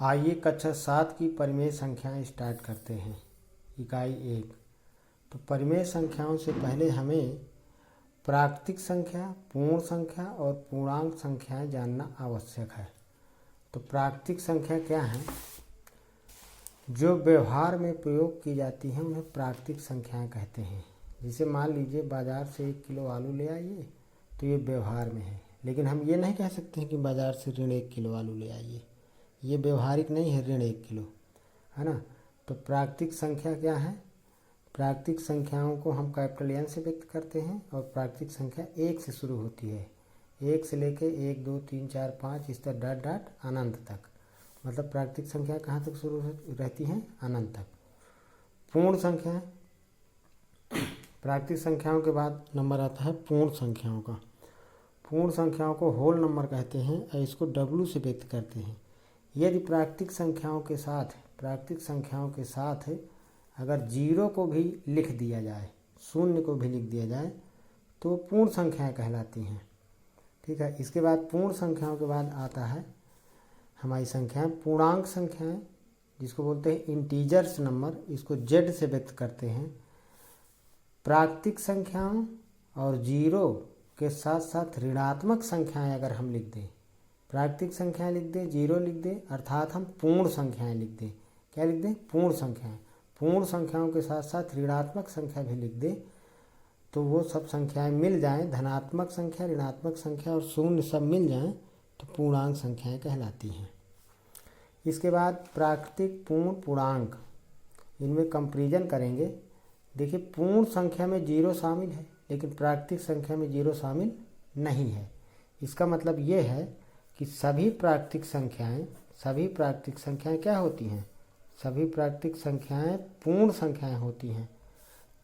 आइए कक्षा 7 की परिमेय संख्याएं स्टार्ट करते हैं। इकाई 1। तो परिमेय संख्याओं से पहले हमें प्राकृतिक संख्या, पूर्ण संख्या और पूर्णांक संख्याएं जानना आवश्यक है। तो प्राकृतिक संख्या क्या है? जो व्यवहार में प्रयोग की जाती हैं उन्हें प्राकृतिक संख्याएं कहते हैं। जैसे मान लीजिए बाज़ार से 1 किलो आलू ले आइए, तो ये व्यवहार में है। लेकिन हम ये नहीं कह सकते हैं कि बाज़ार से ऋण 1 किलो आलू ले आइए, ये व्यवहारिक नहीं है ऋण 1 किलो, है ना। तो प्राकृतिक संख्या क्या है? प्राकृतिक संख्याओं को हम कैपिटल N से व्यक्त करते हैं और प्राकृतिक संख्या 1 से शुरू होती है। 1 से लेके 1 2 3 4 5 इस तरह डॉट डॉट अनंत तक। मतलब प्राकृतिक संख्या कहाँ तक शुरू रहती हैं? अनंत तक। पूर्ण संख्या, प्राकृतिक संख्याओं के बाद नंबर आता है पूर्ण संख्याओं का। पूर्ण संख्याओं को होल नंबर कहते हैं और इसको W से व्यक्त करते हैं। यदि प्राकृतिक संख्याओं के साथ अगर 0 को भी लिख दिया जाए, शून्य को भी लिख दिया जाए, तो पूर्ण संख्याएं कहलाती हैं। ठीक है। इसके बाद पूर्ण संख्याओं के बाद आता है हमारी संख्याएं पूर्णांक संख्याएं, जिसको बोलते हैं इंटीजर्स नंबर। इसको Z से व्यक्त करते हैं। प्राकृतिक संख्याओं और 0 के साथ साथ ऋणात्मक संख्याएं अगर हम लिख दें, प्राकृतिक संख्याएं लिख दें, 0 लिख दें, अर्थात हम पूर्ण संख्याएं लिख दें। क्या लिख दें? पूर्ण संख्याएं। पूर्ण संख्याओं के साथ साथ ऋणात्मक संख्या भी लिख दें, तो वो सब संख्याएं मिल जाएं, धनात्मक संख्या, ऋणात्मक संख्या और शून्य सब मिल जाएं, तो पूर्णांक संख्याएं कहलाती हैं। इसके बाद प्राकृतिक, पूर्ण, पूर्णांक, इनमें कंपैरिजन करेंगे। देखिए, पूर्ण संख्या में 0 शामिल है, लेकिन प्राकृतिक संख्या में 0 शामिल नहीं है। इसका मतलब ये है कि सभी प्राकृतिक संख्याएं क्या होती हैं? सभी प्राकृतिक संख्याएं पूर्ण संख्याएं होती हैं,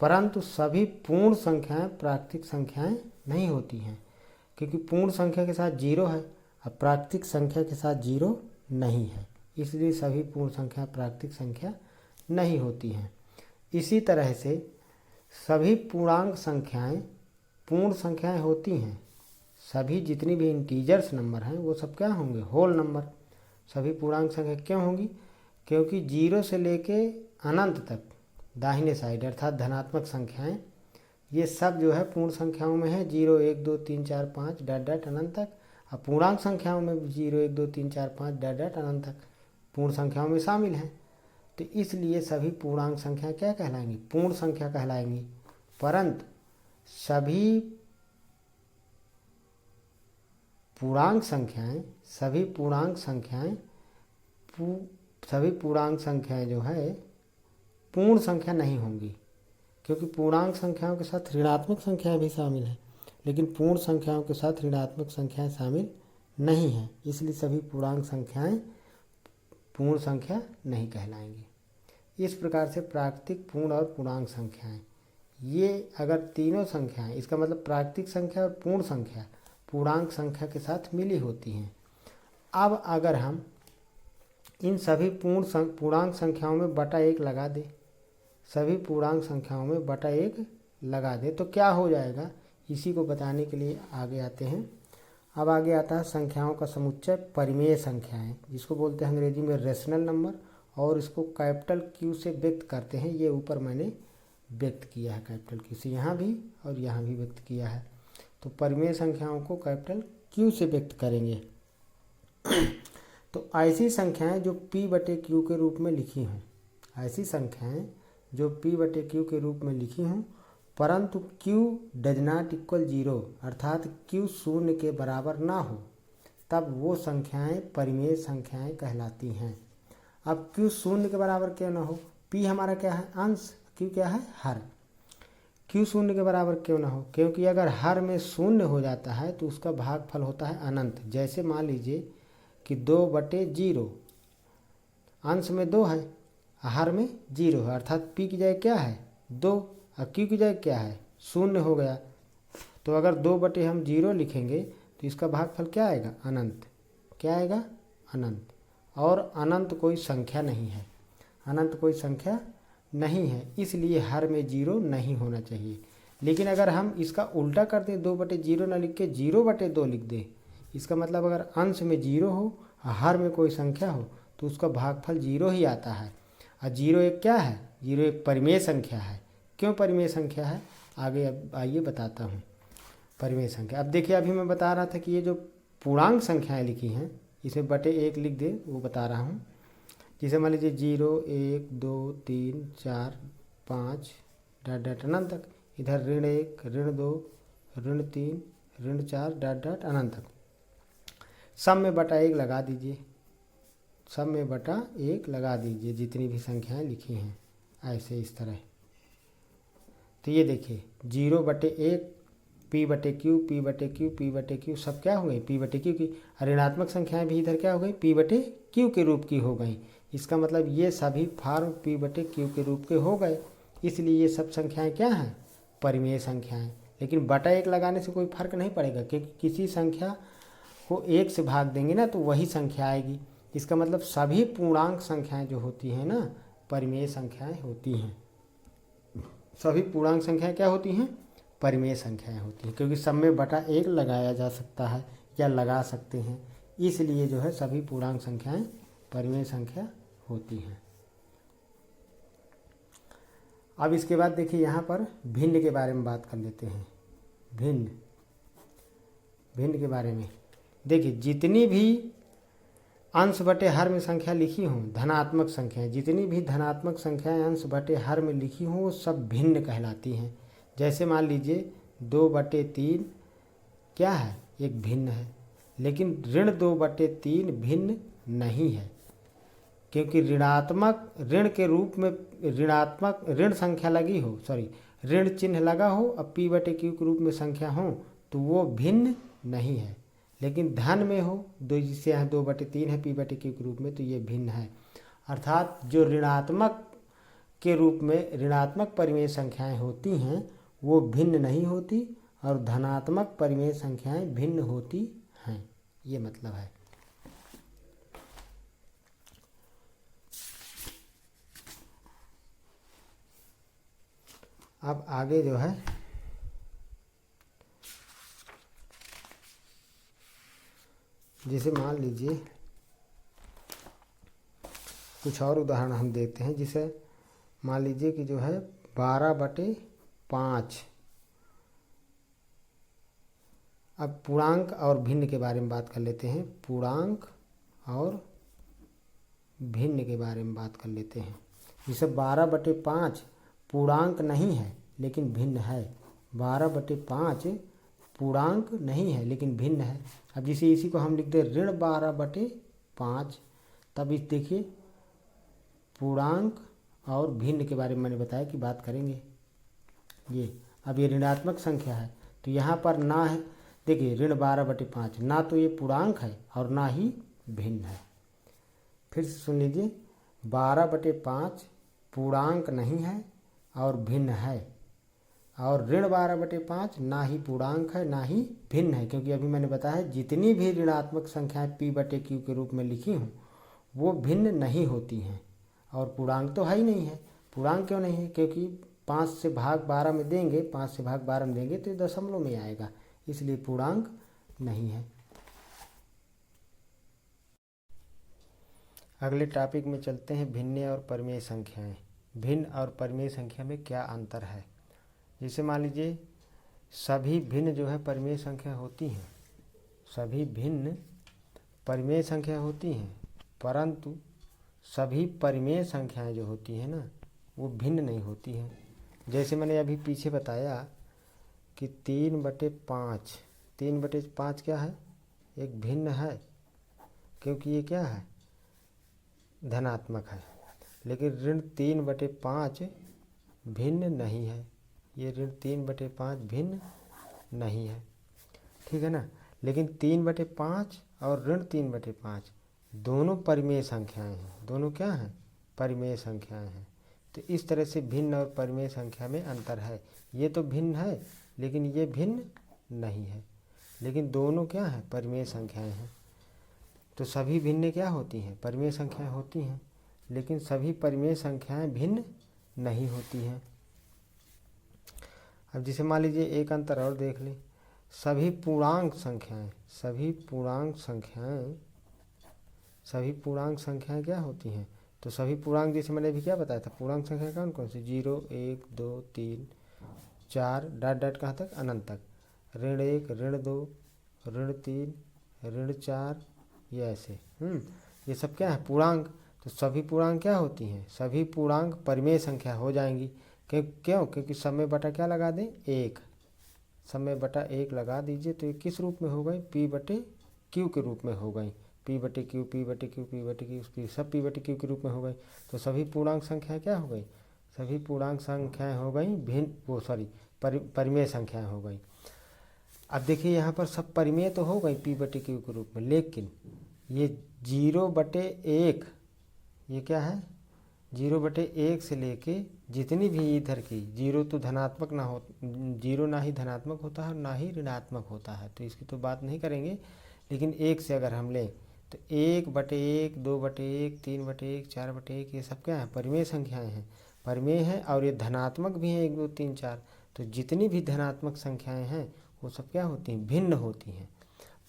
परंतु सभी पूर्ण संख्याएं प्राकृतिक संख्याएं नहीं होती हैं, क्योंकि पूर्ण संख्या के साथ 0 है और प्राकृतिक संख्या के साथ 0 नहीं है। इसलिए सभी पूर्ण संख्या प्राकृतिक संख्या नहीं होती हैं। इसी तरह से सभी पूर्णांक संख्याएं पूर्ण संख्याएं होती हैं। सभी जितनी भी इंटीजर्स नंबर हैं वो सब क्या होंगे? Whole number. सभी पूर्णांक संख्या क्यों होंगी? क्योंकि 0 से लेके अनंत तक दाहिने साइड अर्थात धनात्मक संख्याएं, ये सब जो है पूर्ण संख्याओं में है। 0 1 2 3 4 5 डॉट डॉट अनंत तक। और पूर्णांक संख्याओं में 0 1 2 3 4 5 डॉट डॉट अनंत तक पूर्ण संख्याओं में शामिल हैं। तो इसलिए सभी पूर्णांक संख्या क्या कहलाएंगी? पूर्ण संख्या कहलाएंगी। परंतु सभी पूर्णांक संख्याएं जो है पूर्ण संख्या नहीं होंगी, क्योंकि पूर्णांक संख्याओं के साथ ऋणात्मक संख्याएं भी शामिल हैं, लेकिन पूर्ण संख्याओं के साथ ऋणात्मक संख्याएं शामिल नहीं हैं। इसलिए सभी पूर्णांक संख्याएं पूर्ण संख्या नहीं कहलाएंगी। इस प्रकार से प्राकृतिक, पूर्ण और पूर्णांक संख्याएं, ये अगर तीनों संख्याएं, इसका मतलब प्राकृतिक संख्या और पूर्ण संख्या पूर्णांक संख्या के साथ मिली होती हैं। अब अगर हम इन सभी पूर्णांक संख्याओं में बटा 1 लगा दें, सभी पूर्णांक संख्याओं में बटा 1 लगा दें, तो क्या हो जाएगा? इसी को बताने के लिए आगे आते हैं। अब आगे आता है संख्याओं का समुच्चय, परिमेय संख्याएं, जिसको बोलते हैं अंग्रेजी में रेशनल नंबर, और इसको कैपिटल Q से व्यक्त करते हैं। ये ऊपर मैंने व्यक्त किया है कैपिटल Q से, यहाँ भी और यहाँ भी व्यक्त किया है। तो परिमेय संख्याओं को कैपिटल Q से व्यक्त करेंगे। तो ऐसी संख्याएं जो P/Q के रूप में लिखी हों, ऐसी संख्याएं जो P/Q के रूप में लिखी हों, परंतु Q डज नॉट इक्वल 0, अर्थात Q शून्य के बराबर ना हो, तब वो संख्याएं परिमेय संख्याएं कहलाती हैं। अब Q शून्य के बराबर क्यों ना हो? P हमारा क्या है? अंश। Q क्या है? हर। Q शून्य के बराबर क्यों ना हो? क्योंकि अगर हर में शून्य हो जाता है तो उसका भागफल होता है अनंत। जैसे मान लीजिए कि 2/0, अंश में 2 है, हर में 0 है, अर्थात P की जगह क्या है? 2, और Q की जगह क्या है? शून्य हो गया। तो अगर 2/0 लिखेंगे तो इसका भागफल क्या आएगा? अनंत। क्या आएगा? अनंत। और अनंत कोई संख्या नहीं है, अनंत कोई संख्या नहीं है, इसलिए हर में 0 नहीं होना चाहिए। लेकिन अगर हम इसका उल्टा कर दें, 2/0 ना लिख के 0/2 लिख दें, इसका मतलब अगर अंश में 0 हो, हर में कोई संख्या हो, तो उसका भागफल 0 ही आता है। और 0 एक क्या है? 0 एक परिमेय संख्या है। क्यों परिमेय संख्या है? आगे अब आइए बताता हूँ परिमेय संख्या। अब देखिए, अभी मैं बता रहा था कि ये जो पूर्णांक संख्याएं लिखी हैं इसमें बटे 1 लिख दे, वो बता रहा हूँ। जैसे मान लीजिए 0 1 2 3 4 5 डॉट डॉट अनंत तक। इधर ऋण 1 ऋण 2 ऋण 3 ऋण 4 डॉट डॉट अनंत तक। सब में बटा 1 लगा दीजिए, सब में बटा 1 लगा दीजिए जितनी भी संख्याएं लिखी हैं ऐसे इस तरह। तो ये देखिए 0 बटे 1 पी बटे क्यू पी बटे क्यू पी बटे क्यू सब क्या हो गई? पी बटे क्यू की। ऋणात्मक संख्याएं भी इधर क्या हो गई? पी बटे क्यू के रूप की हो गई। इसका मतलब ये सभी फॉर्म पी बटे क्यू के रूप के हो गए, इसलिए ये सब संख्याएं क्या हैं? परिमेय संख्याएं। लेकिन बटा 1 लगाने से कोई फर्क नहीं पड़ेगा, क्योंकि किसी संख्या को 1 से भाग देंगे ना तो वही संख्या आएगी। इसका मतलब सभी पूर्णांक संख्याएं जो होती हैं ना परिमेय संख्याएं होती हैं। सभी पूर्णांक संख्याएं क्या होती हैं? परिमेय संख्याएं होती हैं, क्योंकि सब में बटा 1 लगाया जा सकता है या लगा सकते हैं, इसलिए जो है सभी पूर्णांक संख्याएं परिमेय संख्या होती हैं। अब इसके बाद देखिए यहाँ पर भिन्न के बारे में बात कर लेते हैं। भिन्न के बारे में देखिए, जितनी भी अंश बटे हर में संख्या लिखी हों, धनात्मक संख्याएं, जितनी भी धनात्मक संख्याएं अंश बटे हर में लिखी हों वो सब भिन्न कहलाती हैं। जैसे मान लीजिए 2/3 क्या है? एक भिन्न है। लेकिन ऋण 2/3 भिन्न नहीं है, क्योंकि ऋणात्मक ऋण के रूप में ऋणात्मक ऋण संख्या लगी हो, ऋण चिन्ह लगा हो, अब पी बटे क्यू के रूप में संख्या हो तो वो भिन्न नहीं है। लेकिन धन में हो, जिससे यहाँ 2/3 है पी बटे क्यू के रूप में, तो ये भिन्न है। अर्थात जो ऋणात्मक के रूप में ऋणात्मक परिमेय संख्याएं होती हैं वो भिन्न नहीं होती, और धनात्मक परिमेय संख्याएं भिन्न होती हैं, ये मतलब है। अब आगे जो है जैसे मान लीजिए कुछ और उदाहरण हम देते हैं। जिसे मान लीजिए कि जो है 12/5। अब पूर्णांक और भिन्न के बारे में बात कर लेते हैं। पूर्णांक और भिन्न के बारे में बात कर लेते हैं। जैसे 12/5 पूर्णांक नहीं है लेकिन भिन्न है। 12/5 पूर्णांक नहीं है लेकिन भिन्न है। अब जैसे इसी को हम लिखते हैं ऋण 12/5, तब इस देखिए पूर्णांक और भिन्न के बारे में मैंने बताया कि बात करेंगे। ये अब ये ऋणात्मक संख्या है तो यहाँ पर ना है, देखिए ऋण 12/5 ना तो ये पूर्णांक है और ना ही भिन्न है। फिर से सुन लीजिए, 12/5 पूर्णांक नहीं है और भिन्न है, और ऋण 12/5 ना ही पूर्णांक है ना ही भिन्न है, क्योंकि अभी मैंने बताया जितनी भी ऋणात्मक संख्याएं पी बटे क्यू के रूप में लिखी हूँ वो भिन्न नहीं होती हैं, और पूर्णांक तो है ही नहीं है। पूर्णांक क्यों नहीं है? क्योंकि 5 से भाग 12 में देंगे, 5 से भाग 12 में देंगे तो ये दशमलव में आएगा, इसलिए पूर्णांक नहीं है। अगले टॉपिक में चलते हैं, भिन्न और परिमेय संख्याएं। भिन्न और परिमेय संख्या में क्या अंतर है? जैसे मान लीजिए सभी भिन्न जो है परिमेय संख्या होती हैं, सभी भिन्न परिमेय संख्या होती हैं, परंतु सभी परिमेय संख्याएं जो होती हैं ना वो भिन्न नहीं होती हैं। जैसे मैंने अभी पीछे बताया कि 3/5 क्या है? एक भिन्न है, क्योंकि ये क्या है? धनात्मक है। लेकिन ऋण 3/5 भिन्न नहीं है, ये ऋण 3/5 भिन्न नहीं है, ठीक है ना। लेकिन 3/5 और ऋण 3/5 दोनों परिमेय संख्याएं हैं। दोनों क्या हैं? परिमेय संख्याएं हैं। तो इस तरह से भिन्न और परिमेय संख्या में अंतर है। ये तो भिन्न है लेकिन ये भिन्न नहीं है, लेकिन दोनों क्या हैं? परिमेय संख्याएं हैं। तो सभी भिन्न क्या होती हैं? परिमेय संख्याएं होती हैं, लेकिन सभी परिमेय संख्याएं भिन्न नहीं होती हैं। अब जैसे मान लीजिए एक अंतर और देख लें, सभी पूर्णांक संख्याएं सभी पूर्णांक संख्याएं क्या होती हैं, तो सभी पूर्णांक जैसे मैंने अभी क्या बताया था, पूर्णांक संख्या कौन कौन सी, 0 1 2 3 4 डॉट डॉट कहाँ तक, अनंत तक, ऋण 1 ऋण 2 ऋण 3 ऋण 4, ये ऐसे ये सब क्या है, पूर्णांक। तो सभी पूर्णांक क्या होती हैं, सभी पूर्णांक परिमेय संख्या हो जाएंगी। क्यों, क्योंकि सब में बटा क्या लगा दें, 1, सब में बटा 1 लगा दीजिए, तो ये किस रूप में हो गई, P बटे Q के रूप में हो गई, P बटे Q P बटे Q P बटे Q सब P बटे Q के रूप में हो गई। तो सभी पूर्णांक संख्याएं क्या हो गई, सभी पूर्णांक संख्याएं हो गई परिमेय संख्याएं हो गई। अब देखिए यहाँ पर सब परिमेय तो हो गई P बटे Q के रूप में, लेकिन ये 0/1 ये क्या है, 0/1 से लेके जितनी भी इधर की, 0 तो धनात्मक ना हो, 0 ना ही धनात्मक होता है और ना ही ऋणात्मक होता है, तो इसकी तो बात नहीं करेंगे। लेकिन 1 से अगर हम लें तो 1/1 2/1 3/1 4/1 ये सब क्या है, परिमेय संख्याएं हैं, परिमेय हैं, और ये धनात्मक भी हैं 1 2 3 4। तो जितनी भी धनात्मक संख्याएं हैं वो सब क्या होती हैं, भिन्न होती हैं।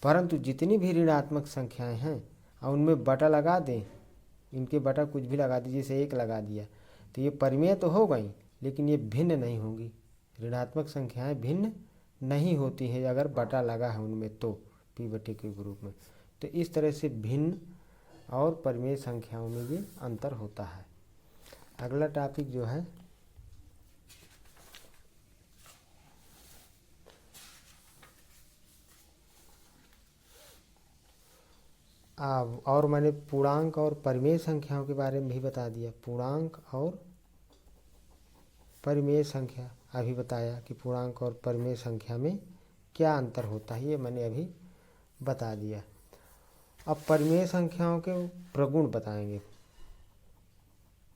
परंतु जितनी भी ऋणात्मक संख्याएं हैं और उनमें बटा लगा दें, इनके बटा कुछ भी लगा दीजिए, जैसे 1 लगा दिया, तो ये परिमेय तो हो गई, लेकिन ये भिन्न नहीं होंगी। ऋणात्मक संख्याएं भिन्न नहीं होती हैं अगर बटा लगा है उनमें, तो P बटे Q के रूप में। तो इस तरह से भिन्न और परिमेय संख्याओं में ये अंतर होता है। अगला टॉपिक जो है और मैंने पूर्णांक और परिमेय संख्याओं के बारे में भी बता दिया। पूर्णांक और परिमेय संख्या अभी बताया कि पूर्णांक और परिमेय संख्या में क्या अंतर होता है, ये मैंने अभी बता दिया। अब परिमेय संख्याओं के प्रगुण बताएंगे।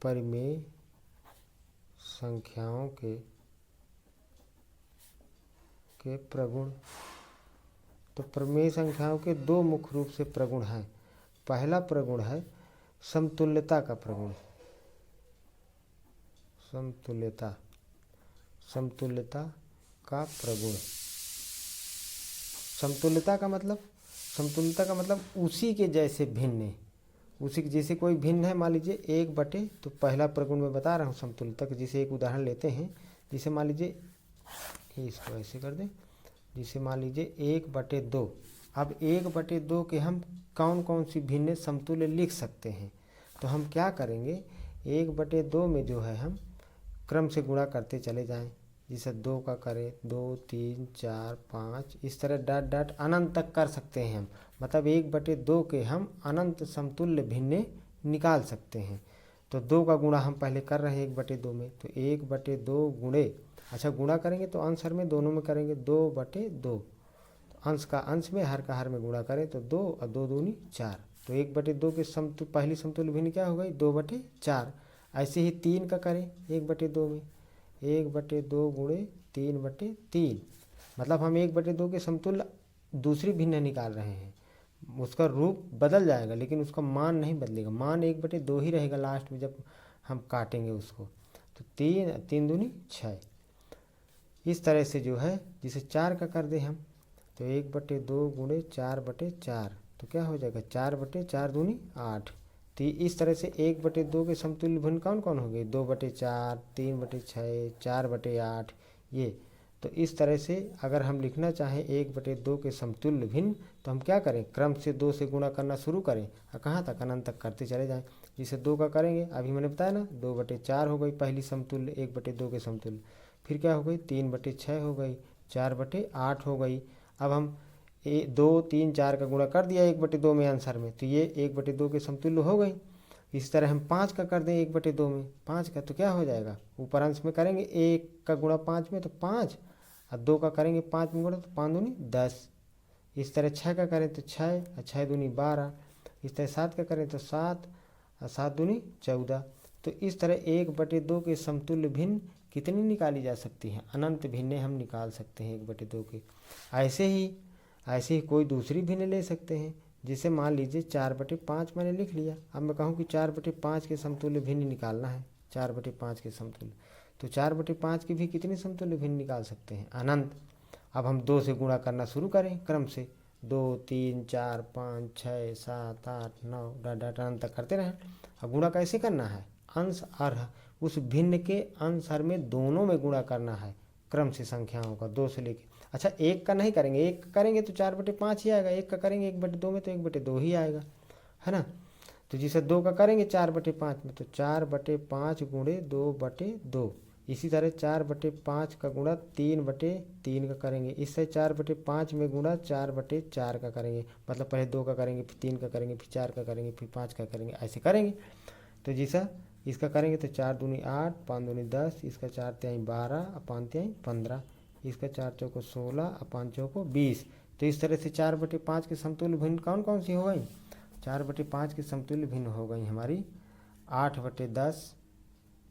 परिमेय संख्याओं के प्रगुण, तो परिमेय संख्याओं के 2 मुख्य रूप से प्रगुण हैं। पहला प्रगुण है समतुल्यता का प्रगुण, समतुल्यता का प्रगुण। समतुल्यता का मतलब उसी के जैसे भिन्न, उसी के जैसे कोई भिन्न है, मान लीजिए 1/, तो पहला प्रगुण मैं बता रहा हूँ समतुल्यता का। जैसे एक उदाहरण लेते हैं, जैसे मान लीजिए इसको ऐसे कर दें, जिसे मान लीजिए 1/2। अब 1/2 के हम कौन कौन सी भिन्न समतुल्य लिख सकते हैं, तो हम क्या करेंगे, 1/2 में जो है हम क्रम से गुणा करते चले जाएं। जैसे 2 का करें 2 3 4 5, इस तरह डॉट डॉट अनंत तक कर सकते हैं हम। मतलब 1/2 के हम अनंत समतुल्य भिन्न निकाल सकते हैं। तो 2 का गुणा हम पहले कर रहे हैं 1/2 में, तो 1/2 गुणे, अच्छा गुणा करेंगे तो अंश हर में दोनों में करेंगे 2/2, तो अंश का अंश में हर का हर में गुणा करें तो 2 और 2 दूनी 4, तो 1/2 के पहली समतुल्य भिन्न क्या हो गई, 2/4। ऐसे ही 3 का करें 1/2 में, 1/2 गुणे 3/3, मतलब हम 1/2 के समतुल्य दूसरी भिन्न निकाल रहे हैं। उसका रूप बदल जाएगा लेकिन उसका मान नहीं बदलेगा, मान 1/2 ही रहेगा लास्ट में जब हम काटेंगे उसको। तो 3 दूनी 6, इस तरह से जो है, जिसे 4 का कर दें हम, तो 1/2 गुणे 4/4, तो क्या हो जाएगा 4/4 दूनी 8। तो इस तरह से 1/2 के समतुल्य भिन्न कौन कौन हो गए, 2/4 3/6 4/8 ये। तो इस तरह से अगर हम लिखना चाहें 1/2 के समतुल्य भिन्न, तो हम क्या करें, क्रम से 2 से गुणा करना शुरू करें और कहाँ तक, अनंत तक करते चले जाएं। जिसे 2 का करेंगे, अभी मैंने बताया ना 2/4 हो गई पहली समतुल्य 1/2 के समतुल्य, फिर क्या हो गई 3/6 हो गई, 4/8 हो गई। अब हम 2 3 4 का गुणा कर दिया 1/2 में आंसर में, तो ये 1/2 के समतुल्य हो गई। इस तरह हम 5 का कर दें 1/2 में, 5 का तो क्या हो जाएगा, ऊपर अंश में करेंगे 1 का गुणा 5 में तो 5, और 2 का करेंगे 5 में गुणा तो 5 दूनी 10। इस तरह 6 का करें तो 6 और 6 दूनी 12, इस तरह 7 का करें तो 7 और 7 दूनी 14। तो इस तरह 1/2 के समतुल्य भिन्न कितनी निकाली जा सकती हैं, अनंत भिन्नें हम निकाल सकते हैं 1/2 के। ऐसे ही कोई दूसरी भिन्न ले सकते हैं, जिसे मान लीजिए 4/5 मैंने लिख लिया। अब मैं कहूँ कि 4/5 के समतुल्य भिन्न निकालना है, 4/5 के समतुल्य, तो 4/5 की भी कितनी समतुल्य भिन्न निकाल सकते हैं, अनंत। अब हम 2 से गुणा करना शुरू करें क्रम से, 2 3 4 5 6 7 8 9 डाटा अंत तक करते रहें। अब गुणा कैसे करना है, अंश और उस भिन्न के अंश हर में दोनों में गुणा करना है क्रम से संख्याओं का 2 से लेके। अच्छा, एक का नहीं करेंगे, एक करेंगे तो 4/5 ही आएगा, एक का करेंगे 1/2 में तो 1/2 ही आएगा, है ना। तो जिसे 2 का करेंगे 4/5 में तो 4/5 गुणे 2/2। इसी तरह 4/5 का गुणा 3/3 का करेंगे, इससे 4/5 में गुणा 4/4 का करेंगे, मतलब पहले 2 का करेंगे, फिर 3 का करेंगे, फिर 4 का करेंगे, फिर 5 का करेंगे, ऐसे करेंगे। तो जैसा इसका करेंगे तो 4 दूनी 8, 5 दूनी 10, इसका 4 तिहाई 12, 5 तिहाई 15, इसका 4 चौको 16, 5 चौको 20। तो इस तरह से 4/5 के समतुल्य भिन्न कौन कौन सी हो गई, 4/5 की समतुल्य भिन्न हो गई हमारी 8/10,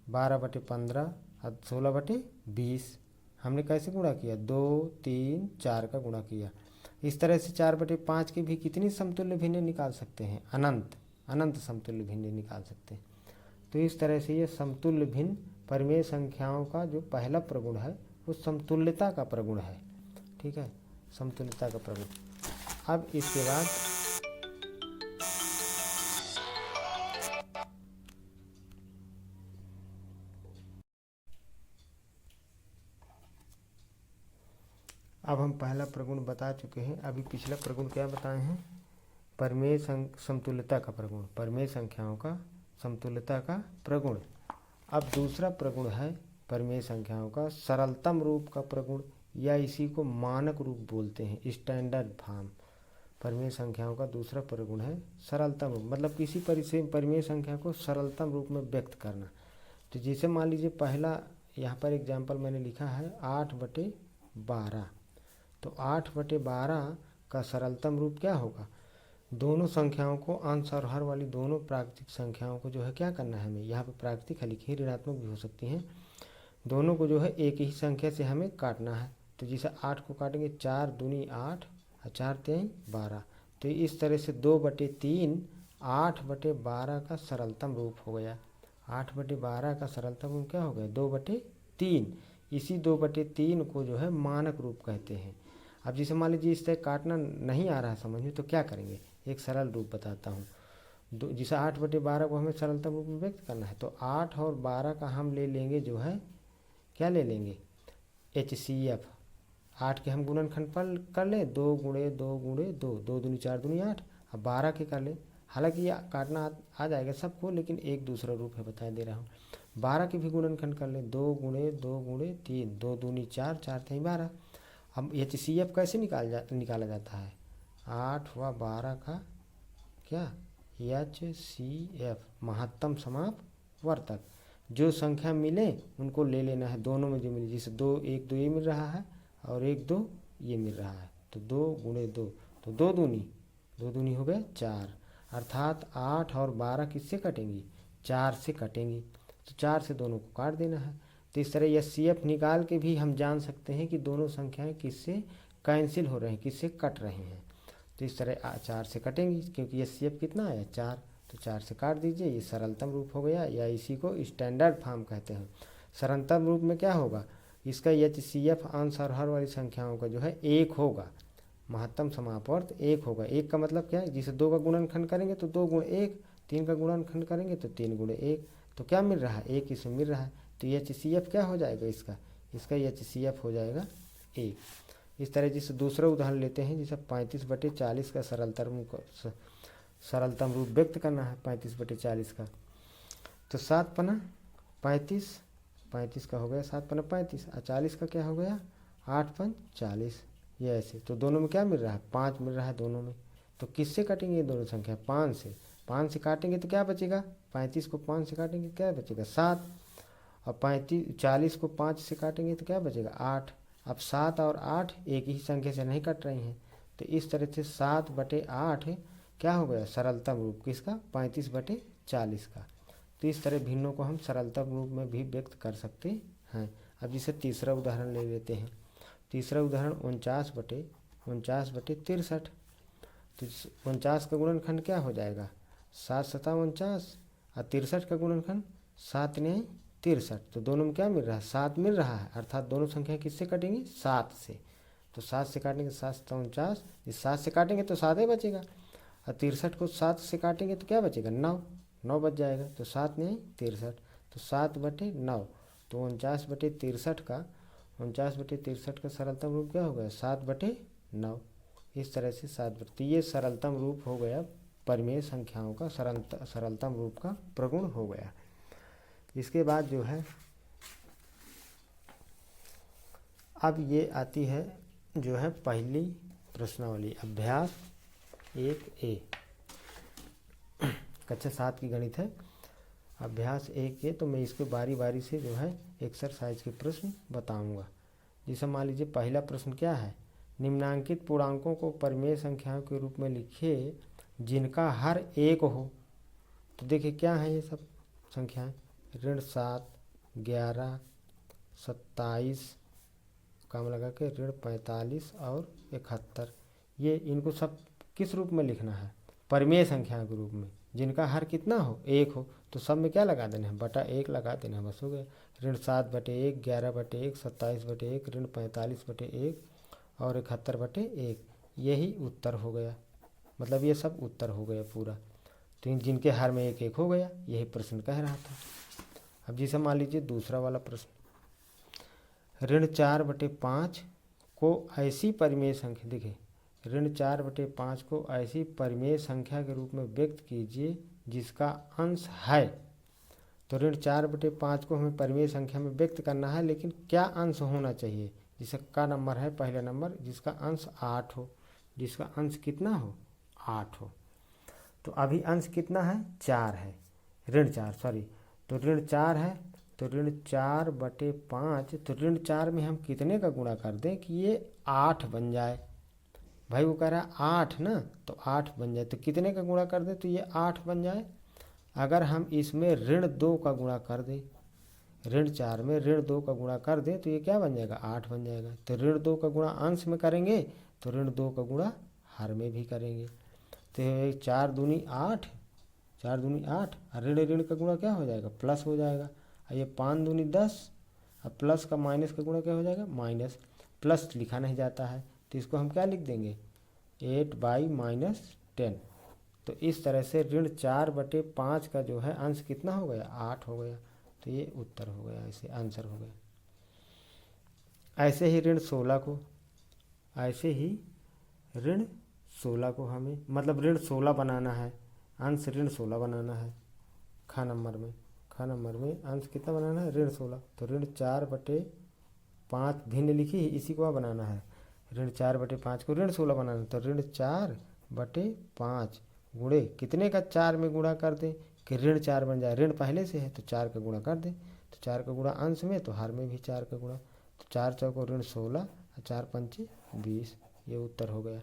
12/15 और 16/20। हमने कैसे गुणा किया, 2 3 4 का गुणा किया। इस तरह से 4/5 की भी कितनी समतुल्य भिन्न निकाल सकते हैं, अनंत अनंत समतुल्य भिन्न निकाल सकते हैं। तो इस तरह से ये समतुल्य भिन्न परिमेय संख्याओं का जो पहला प्रगुण है वो समतुल्यता का प्रगुण है, ठीक है, समतुल्यता का प्रगुण। अब इसके बाद अब हम पहला प्रगुण बता चुके हैं, अभी पिछला प्रगुण क्या बताए हैं, परिमेय समतुल्यता का प्रगुण, परिमेय संख्याओं का समतुल्यता का प्रगुण। अब दूसरा प्रगुण है परिमेय संख्याओं का सरलतम रूप का प्रगुण, या इसी को मानक रूप बोलते हैं, स्टैंडर्ड फॉर्म। परिमेय संख्याओं का दूसरा प्रगुण है सरलतम रूप, मतलब किसी परिमेय संख्या को सरलतम रूप में व्यक्त करना। तो जैसे मान लीजिए पहला यहाँ पर एग्जाम्पल मैंने लिखा है 8/12, तो 8/12 का सरलतम रूप क्या होगा, दोनों संख्याओं को अंश और हर वाली दोनों प्राकृतिक संख्याओं को जो है क्या करना है हमें, यहाँ पे प्राकृतिक है लिखी, ऋणात्मक भी हो सकती हैं, दोनों को जो है एक ही संख्या से हमें काटना है। तो जैसे 8 को काटेंगे 4 दूनी 8 और 4 तिहाई 12, तो इस तरह से 2/3 8/12 का सरलतम रूप हो गया। 8/12 का सरलतम रूप क्या हो गया, 2/3। इसी 2/3 को जो है मानक रूप कहते हैं। अब जैसे मान लीजिए इस तरह काटना नहीं आ रहा है समझ में, तो क्या करेंगे, एक सरल रूप बताता हूँ। जैसे 8/12 को हमें सरलतम रूप में व्यक्त करना है, तो 8 और 12 का हम ले लेंगे जो है, क्या ले लेंगे, HCF। 8 के हम गुणनखंड पर कर लें, 2 गुणे 2 गुणे 2, 2 दूनी 4 दूनी 8। अब 12 के कर लें, हालांकि ये काटना आ जाएगा सबको, लेकिन एक दूसरा रूप है बता दे रहा हूँ। 12 के भी गुणनखंड कर लें, 2 गुणे 2 गुणे 3, 2 दूनी 4, 4 तिहाई 12। अब HCF कैसे निकाला जाता है, 8 व 12 का क्या, HCF महत्तम समाप वर्तक। जो संख्या मिले उनको ले लेना है, दोनों में जो मिले, जैसे 2 1 2 ये मिल रहा है और 1 2 ये मिल रहा है, तो 2 गुणे 2, तो 2 दूनी हो गए 4, अर्थात 8 और 12 किससे कटेंगी, 4 से कटेंगी। तो 4 से दोनों को काट देना है। तो इस तरह HCF निकाल के भी हम जान सकते हैं कि दोनों संख्याएं किससे कैंसिल हो रहे हैं, किससे कट रहे हैं। तो इस तरह 4 से कटेंगी, क्योंकि HCF कितना आया 4, तो 4 से काट दीजिए, ये सरलतम रूप हो गया, या इसी को स्टैंडर्ड फॉर्म कहते हैं। सरलतम रूप में क्या होगा, इसका HCF अंश और हर वाली संख्याओं का जो है 1 होगा, महत्तम समापवर्त 1 होगा। 1 का मतलब क्या है, जिसे 2 का गुणनखंड करेंगे तो 2 गुणे 1, 3 का गुणनखंड करेंगे तो 3 गुणे 1, तो क्या मिल रहा है, 1 इसमें मिल रहा है। तो HCF क्या हो जाएगा इसका HCF हो जाएगा 1। इस तरह जिसे दूसरा उदाहरण लेते हैं, जैसे 35/40 का सरलतम रूप व्यक्त करना है, 35/40 का, तो 7 पना 35 का हो गया 7 पना 35, और 40 का क्या हो गया 8 पन 40, ये ऐसे। तो दोनों में क्या मिल रहा है, 5 मिल रहा है दोनों में। तो किससे काटेंगे ये दोनों संख्या, 5 से। 5 से काटेंगे तो क्या बचेगा, 35 को 5 से काटेंगे क्या बचेगा 7, और 40 को 5 से काटेंगे तो क्या बचेगा 8। अब 7 और 8 एक ही संख्या से नहीं कट रही हैं, तो इस तरह से 7/8 क्या हो गया सरलतम रूप किसका, 35/40 का। तो इस तरह भिन्नों को हम सरलतम रूप में भी व्यक्त कर सकते हैं। अब जिसे तीसरा उदाहरण ले लेते हैं। तीसरा उदाहरण 49/63। तो 49 का गुणनखंड क्या हो जाएगा, 7 7 49, और 63 का गुणनखंड 7 9 63। तो दोनों में क्या मिल रहा है, 7 मिल रहा है, अर्थात दोनों संख्या किससे कटेंगी 7 से। तो 7 से काटेंगे 7 7 49, इस 7 से काटेंगे तो 7 ही बचेगा, और 63 को 7 से काटेंगे तो क्या बचेगा 9, 9 बच जाएगा, तो 7 नहीं 63, तो 7/9, तो 49/63 का 49/63 का सरलतम रूप क्या हो गया 7/9। इस तरह से 7, तो ये सरलतम रूप हो गया, परिमेय संख्याओं का सरलतम रूप का प्रगुण हो गया। इसके बाद जो है अब ये आती है जो है पहली प्रश्नावली, अभ्यास 1A, कक्षा 7 की गणित है, अभ्यास 1A। तो मैं इसके बारी बारी से जो है एक्सरसाइज के प्रश्न बताऊंगा। जैसे मान लीजिए पहला प्रश्न क्या है, निम्नांकित पूर्णांकों को परिमेय संख्याओं के रूप में लिखिए जिनका हर एक हो। तो देखिए क्या है ये सब संख्याएं, ऋण 7, 11, 27, काम लगा के ऋण 45 और 71, ये इनको सब किस रूप में लिखना है, परिमेय संख्या के रूप में, जिनका हर कितना हो 1 हो। तो सब में क्या लगा देना है, बटा 1 लगा देना है, बस हो गया। ऋण 7/1, 11/1, 27/1, ऋण 45/1 और 71/1, यही उत्तर हो गया। मतलब ये सब उत्तर हो गया पूरा। तो जिनके हर में 1 1 हो गया, यही प्रश्न कह रहा था। अब जैसे मान लीजिए दूसरा वाला प्रश्न, ऋण 4/5 को ऐसी परिमेय संख्या, देखिए ऋण 4/5 को ऐसी परिमेय संख्या के रूप में व्यक्त कीजिए जिसका अंश है। तो ऋण 4/5 को हमें परिमेय संख्या में व्यक्त करना है, लेकिन क्या अंश होना चाहिए, जिसका नंबर है पहला नंबर, जिसका अंश 8 हो, जिसका अंश कितना हो 8 हो। तो अभी अंश कितना है 4 है, ऋण 4 सॉरी, तो ऋण 4 है, तो ऋण 4/5, तो ऋण 4 में हम कितने का गुणा कर दें कि ये 8 बन जाए। भाई वो कह रहा है 8 ना, तो 8 बन जाए, तो कितने का गुणा कर दें तो ये 8 बन जाए। अगर हम इसमें ऋण 2 का गुणा कर दें, ऋण 4 में ऋण 2 का गुणा कर दें तो ये क्या बन जाएगा 8 बन जाएगा। तो ऋण 2 का गुणा अंश में करेंगे तो ऋण 2 का गुणा हर में भी करेंगे। तो 4 दूनी 8, 4 दूनी 8, और ऋण ऋण का गुणा क्या हो जाएगा प्लस हो जाएगा। और ये 5 दूनी 10, और प्लस का माइनस का गुणा क्या हो जाएगा माइनस। प्लस लिखा नहीं जाता है तो इसको हम क्या लिख देंगे 8/-10। तो इस तरह से ऋण 4/5 का जो है अंश कितना हो गया 8 हो गया। तो ये उत्तर हो गया, ऐसे आंसर हो गया। ऐसे ही ऋण 16 को, ऐसे ही ऋण 16 को हमें मतलब ऋण 16 बनाना है, अंश ऋण 16 बनाना है। खा नंबर में अंश कितना बनाना है ऋण 16। तो ऋण 4/5 भिन्न लिखी है, इसी को बनाना है। ऋण 4/5 को ऋण 16 बनाना है, तो ऋण 4/5 गुणे कितने का 4 में गुणा कर दें कि ऋण 4 बन जाए। ऋण पहले से है तो 4 का गुणा कर दें, तो 4 का गुणा अंश में तो हर में भी 4 का गुणा। तो 4 चौको ऋण 16 और 4 पंचे 20, ये उत्तर हो गया।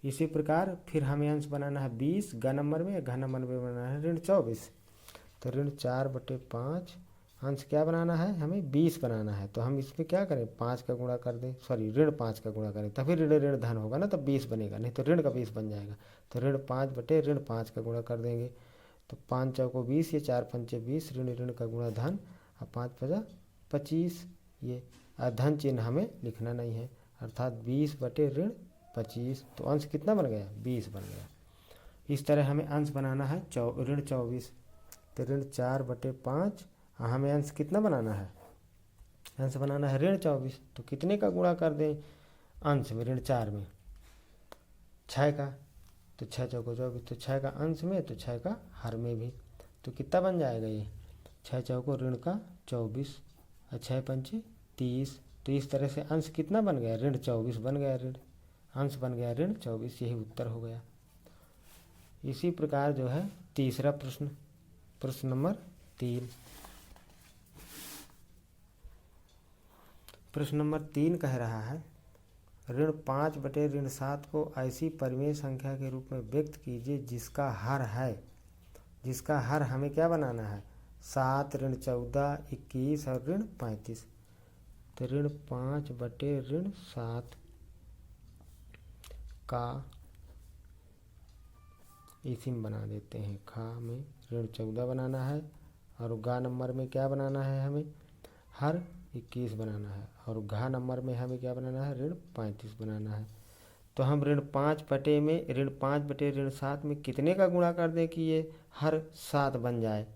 इसी प्रकार फिर हमें अंश बनाना है 20 घ नंबर में, घ नंबर में बनाना है ऋण 24। तो ऋण 4/5 अंश क्या बनाना है हमें 20 बनाना है। तो हम इसमें क्या करें 5 का गुणा कर दें, सॉरी ऋण 5 का गुणा करें, तभी ऋण ऋण धन होगा ना, तब 20 बनेगा, नहीं तो ऋण का 20 बन जाएगा। तो ऋण 5/ऋण 5 का गुणा कर देंगे, तो 5 चौको 20, ये 4 पंचे 20, ऋण ऋण का गुणा धन, और 5 5 25, ये धन चिन्ह हमें लिखना नहीं है, अर्थात 20/ऋण 25। तो अंश कितना बन गया 20 बन गया। इस तरह हमें अंश बनाना है ऋण 24। तो ऋण 4/5 हमें अंश कितना बनाना है, अंश बनाना है ऋण 24। तो कितने का गुणा कर दें अंश में ऋण 4 में 6 का, तो 6 चौको 24, तो 6 का अंश में तो 6 का हर में भी। तो कितना बन जाएगा ये 6 चौको ऋण का 24 और 6 पंचे 30। तो इस तरह से अंश कितना बन गया ऋण 24 बन गया, ऋण अंश बन गया ऋण 24, यही उत्तर हो गया। इसी प्रकार जो है तीसरा प्रश्न, प्रश्न नंबर 3, प्रश्न नंबर 3 कह रहा है ऋण 5/ऋण 7 को ऐसी परिमेय संख्या के रूप में व्यक्त कीजिए जिसका हर है, जिसका हर हमें क्या बनाना है 7, ऋण 14, 21 और ऋण 35। तो ऋण 5/ऋण 7 का इसी में बना देते हैं, खा में ऋण 14 बनाना है, और गा नंबर में क्या बनाना है हमें हर 21 बनाना है, और घ नंबर में हमें क्या बनाना है, ऋण 35 बनाना है। तो हम ऋण 5 बटे ऋण 7 में कितने का गुणा कर दें कि ये हर 7 बन जाए,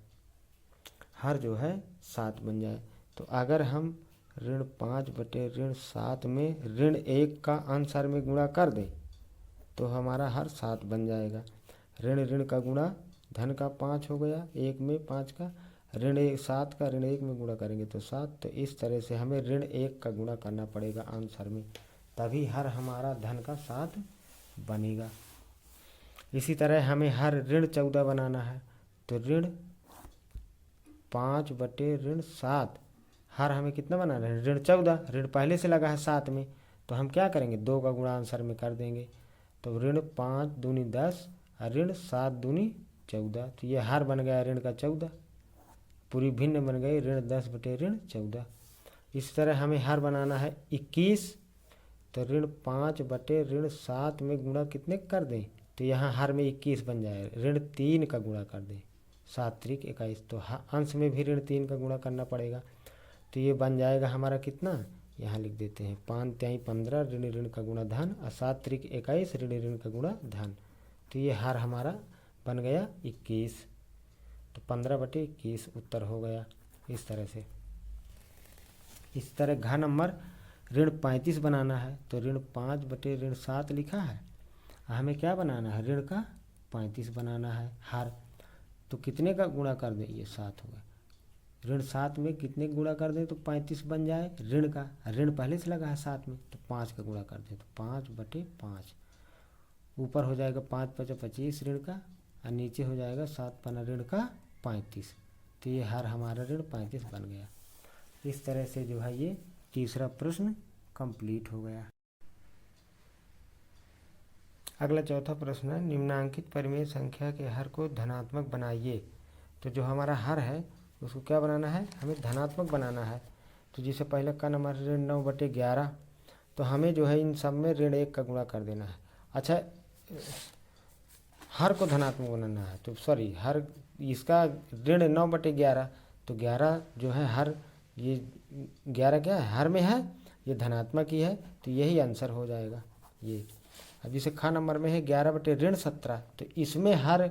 हर जो है 7 बन जाए। तो अगर हम ऋण 5 बटे ऋण 7 में ऋण 1 का आंसर में गुणा कर दें तो हमारा हर 7 बन जाएगा। ऋण ऋण का गुणा धन का 5 हो गया, 1 में 5 का, ऋण 7 का ऋण 1 में गुणा करेंगे तो 7। तो इस तरह से हमें ऋण 1 का गुणा करना पड़ेगा आंसर में, तभी हर हमारा धन का 7 बनेगा। इसी तरह हमें हर ऋण 14 बनाना है। तो ऋण 5 बटे ऋण 7, हर हमें कितना बनाना है, ऋण 14। ऋण पहले से लगा है 7 में, तो हम क्या करेंगे, 2 का गुणा आंसर में कर देंगे। तो ऋण 5 दूनी 10 और ऋण 7 दूनी 14। तो ये हर बन गया ऋण का 14, पूरी भिन्न बन गई ऋण 10 बटे ऋण 14। इस तरह हमें हर बनाना है 21। तो ऋण 5 बटे ऋण 7 में गुणा कितने कर दें, तो यहाँ हर में 21 बन जाए, ऋण 3 का गुणा कर दें, 7 त्रिक 21। तो अंश में भी ऋण 3 का गुणा करना पड़ेगा। तो ये बन जाएगा हमारा कितना, यहाँ लिख देते हैं 5 तिहाई 15 ऋण ऋण का गुणा धन और 7 त्रिक 21 ऋण ऋण का गुणा धन। तो ये हर हमारा बन गया 21। तो 15 बटे 21 उत्तर हो गया इस तरह से। इस तरह घ नंबर ऋण 35 बनाना है। तो ऋण 5 बटे ऋण 7 लिखा है, हमें क्या बनाना है, ऋण का 35 बनाना है हर। तो कितने का गुणा कर दें, ये 7 हो गया, ऋण 7 में कितने गुणा कर दें तो 35 बन जाए ऋण का, ऋण पहले से लगा है 7 में, तो 5 का गुणा कर दें तो 5 बटे 5, ऊपर हो जाएगा 5 × 5 = 25 ऋण का, और नीचे हो जाएगा 7 × 5 ऋण का 35। तो ये हर हमारा ऋण 35 बन गया। इस तरह से जो है ये तीसरा प्रश्न कंप्लीट हो गया। अगला चौथा प्रश्न है, निम्नांकित परिमेय संख्या के हर को धनात्मक बनाइए। तो जो हमारा हर है उसको क्या बनाना है, हमें धनात्मक बनाना है। तो जिसे पहले का नंबर ऋण 9 बटे 11, तो हमें जो है इन सब में ऋण 1 का गुणा कर देना है। अच्छा, हर को धनात्मक बनाना है, तो सॉरी हर इसका ऋण 9 बटे 11, तो 11 जो है हर, ये 11 क्या है, हर में है, ये धनात्मक ही है, तो यही आंसर हो जाएगा ये। अब जैसे ख नंबर में है 11 बटे ऋण 17, तो इसमें हर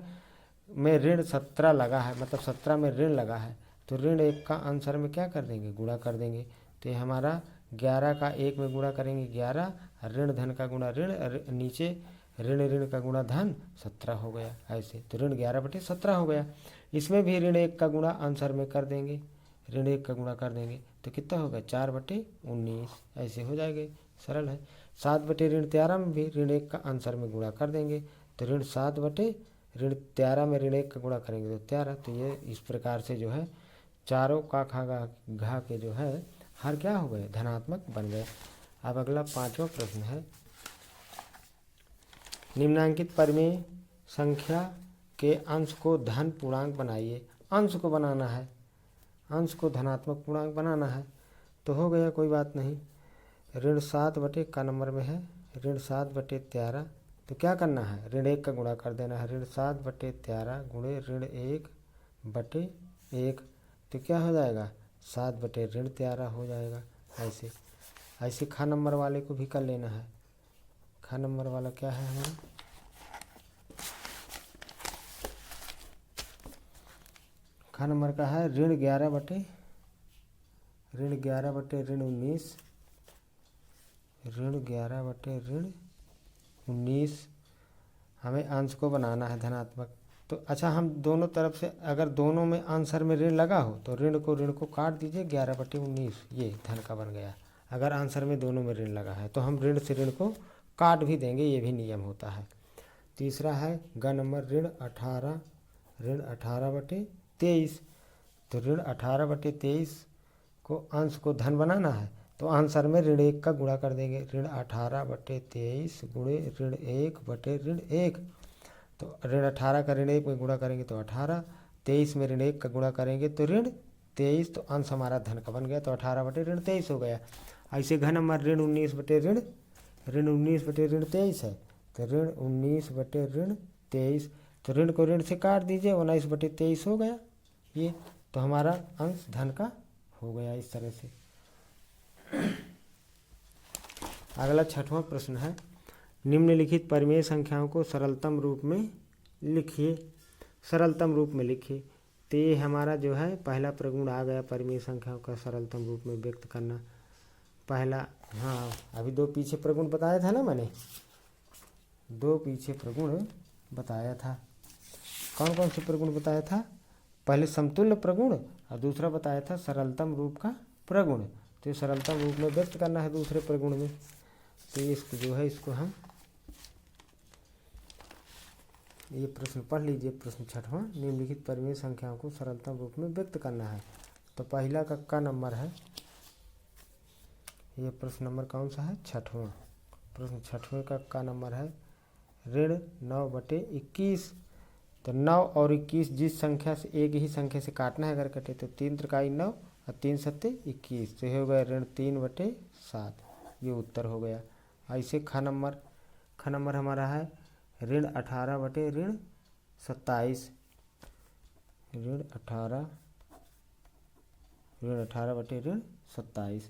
में ऋण 17 लगा है, मतलब 17 में ऋण लगा है, तो ऋण 1 का आंसर में क्या कर देंगे, गुणा कर देंगे। तो ये हमारा 11 का 1 में गुणा करेंगे 11, ऋण धन का गुणा ऋण, नीचे ऋण ऋण का गुणा धन 17 हो गया ऐसे। तो ऋण 11 बटे 17 हो गया। इसमें भी ऋण 1 का गुणा आंसर में कर देंगे, ऋण 1 का गुणा कर देंगे तो कितना होगा, 4 बटे 19 ऐसे हो जाएगा, सरल है। 7 बटे ऋण 13 में भी ऋण 1 का आंसर में गुणा कर देंगे, तो ऋण 7 बटे ऋण 13 में ऋण 1 का गुणा करेंगे तो 13। तो ये इस प्रकार से जो है चारों का खा घा के जो है हर क्या हो गए, धनात्मक बन गए। अब अगला 5वां प्रश्न है, निम्नांकित परिमेय संख्या के अंश को धन पूर्णांक बनाइए। अंश को बनाना है, अंश को धनात्मक पूर्णांक बनाना है। तो हो गया, कोई बात नहीं। ऋण 7 बटे का नंबर में है ऋण 7 बटे 13, तो क्या करना है, ऋण 1 का गुणा कर देना है। ऋण 7 बटे 13 गुणे ऋण 1 बटे 1, तो क्या हो जाएगा, 7 बटे ऋण 13 हो जाएगा ऐसे। ऐसे ख नंबर वाले को भी कर लेना है। ख नंबर वाला क्या है हमारा, ख नंबर का है ऋण 11 बटे ऋण 19, ऋण 11 बटे ऋण 19 हमें अंश को बनाना है धनात्मक। तो अच्छा, हम दोनों तरफ से अगर दोनों में आंसर में ऋण लगा हो तो ऋण को काट दीजिए, 11 बटे 19 ये धन का बन गया। अगर आंसर में दोनों में ऋण लगा है तो हम ऋण से ऋण को काट भी देंगे, ये भी नियम होता है। तीसरा है ग नंबर ऋण 18 बटे 23, तो ऋण 18 बटे 23 को अंश को धन बनाना है, तो आंसर में ऋण 1 का गुणा कर देंगे। ऋण 18 बटे 23 गुणे ऋण 1 बटे ऋण 1, तो ऋण 18 का ऋण 1 में गुणा करेंगे तो 18, 23 में ऋण 1 का गुणा करेंगे तो ऋण 23, तो अंश हमारा धन का बन गया, तो 18 बटे ऋण 23 हो गया। ऐसे घ नंबर ऋण 19 बटे ऋण 23 है, तो ऋण 19 बटे ऋण 23, तो ऋण को ऋण से काट दीजिए, 19 बटे 23 हो गया ये, तो हमारा अंश धन का हो गया इस तरह से। अगला 6वां प्रश्न है, निम्नलिखित परिमेय संख्याओं को सरलतम रूप में लिखिए। सरलतम रूप में लिखिए। तो ये हमारा जो है पहला प्रगुण आ गया, परिमेय संख्याओं का सरलतम रूप में व्यक्त करना। पहला, हाँ अभी 2 पीछे प्रगुण बताया था ना मैंने, 2 पीछे प्रगुण बताया था। कौन कौन से प्रगुण बताया था? पहले समतुल्य प्रगुण और दूसरा बताया था सरलतम रूप का प्रगुण। तो सरलतम रूप में व्यक्त करना है दूसरे प्रगुण में। तो इसको जो है इसको हम ये प्रश्न पढ़ लीजिए। प्रश्न 6वां, निम्नलिखित परिमेय संख्याओं को सरलतम रूप में व्यक्त करना है। तो पहला का नंबर है, ये प्रश्न नंबर कौन सा है? 6वां। प्रश्न 6वें का नंबर है ऋण 9/21। तो 9 और 21 जिस संख्या से एक ही संख्या से काटना है अगर कटे तो 3 त्रिकाई 9 और 3 सत्ते 21, तो ये हो गया ऋण 3/7। ये उत्तर हो गया। ऐसे ख नंबर हमारा है ऋण 18/27। ऋण 18/27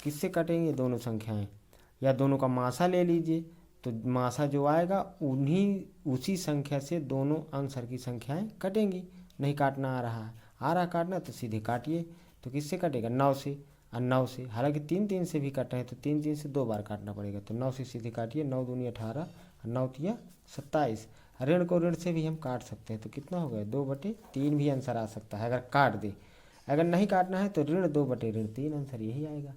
किससे कटेंगे? दोनों संख्याएं, या दोनों का मासा ले लीजिए। तो मासा जो आएगा उसी संख्या से दोनों अंश की संख्याएं कटेंगी। नहीं काटना आ रहा काटना तो सीधे काटिए। तो किससे कटेगा? 9 से और 9 से। हालांकि 3 से भी कट रहे हैं तो 3 से 2 बार काटना पड़ेगा। तो 9 से सीधे काटिए। 9 दूनी 18 और 9 तिया 27। ऋण को ऋण से भी हम काट सकते हैं। तो कितना हो गया? 2/3 भी आंसर आ सकता है अगर काट दे। अगर नहीं काटना है तो ऋण 2/3 आंसर यही आएगा।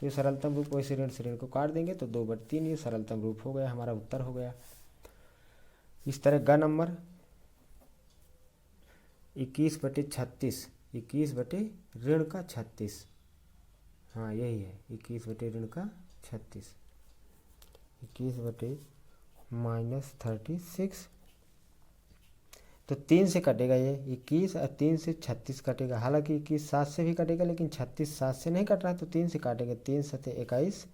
तो ये सरलतम रूप, वैसे ऋण से ऋण को काट देंगे तो 2/3 ये सरलतम रूप हो गया, हमारा उत्तर हो गया। इस तरह ग नंबर 21/36। 21/36। हाँ यही है 21/36। 21/-36। तो 3 से कटेगा ये 21 और 3 से 36 कटेगा। हालांकि 21 7 से भी कटेगा लेकिन 36 7 से नहीं कट रहा है तो 3 से काटेंगे। 3 सत्ते 21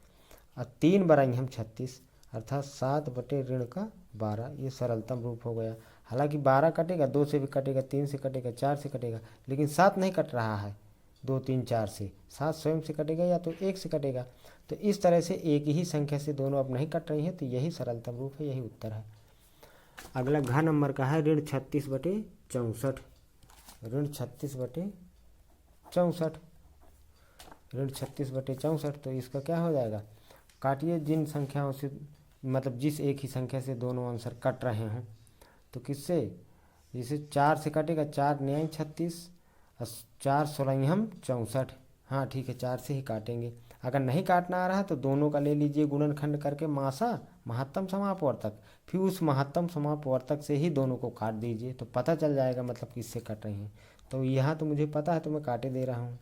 और 3 बढ़ाएंगे हम 36, अर्थात 7/-12। ये सरलतम रूप हो गया। हालांकि 12 कटेगा, 2 से भी कटेगा, 3 से कटेगा, 4 से कटेगा, लेकिन 7 नहीं कट रहा है 2 3 4 से। 7 स्वयं से कटेगा या तो 1 से कटेगा। तो इस तरह से एक ही संख्या से दोनों अब नहीं कट रही हैं, तो यही सरलतम रूप है, यही उत्तर है। अगला घ नंबर का है ऋण 36/64। ऋण 36/64। ऋण 36/64। तो इसका क्या हो जाएगा? काटिए जिन संख्याओं से, मतलब जिस एक ही संख्या से दोनों आंसर कट रहे हों। तो किससे? जैसे 4 से कटेगा, 4 न्याय 36 और 4 16 64। हाँ ठीक है, 4 से ही काटेंगे। अगर नहीं काटना आ रहा तो दोनों का ले लीजिए गुणनखंड करके मासा महत्तम समापवर्तक, फिर उस महत्तम समापवर्तक से ही दोनों को काट दीजिए तो पता चल जाएगा मतलब किससे कट रही हैं। तो यहाँ तो मुझे पता है तो मैं काटे दे रहा हूँ।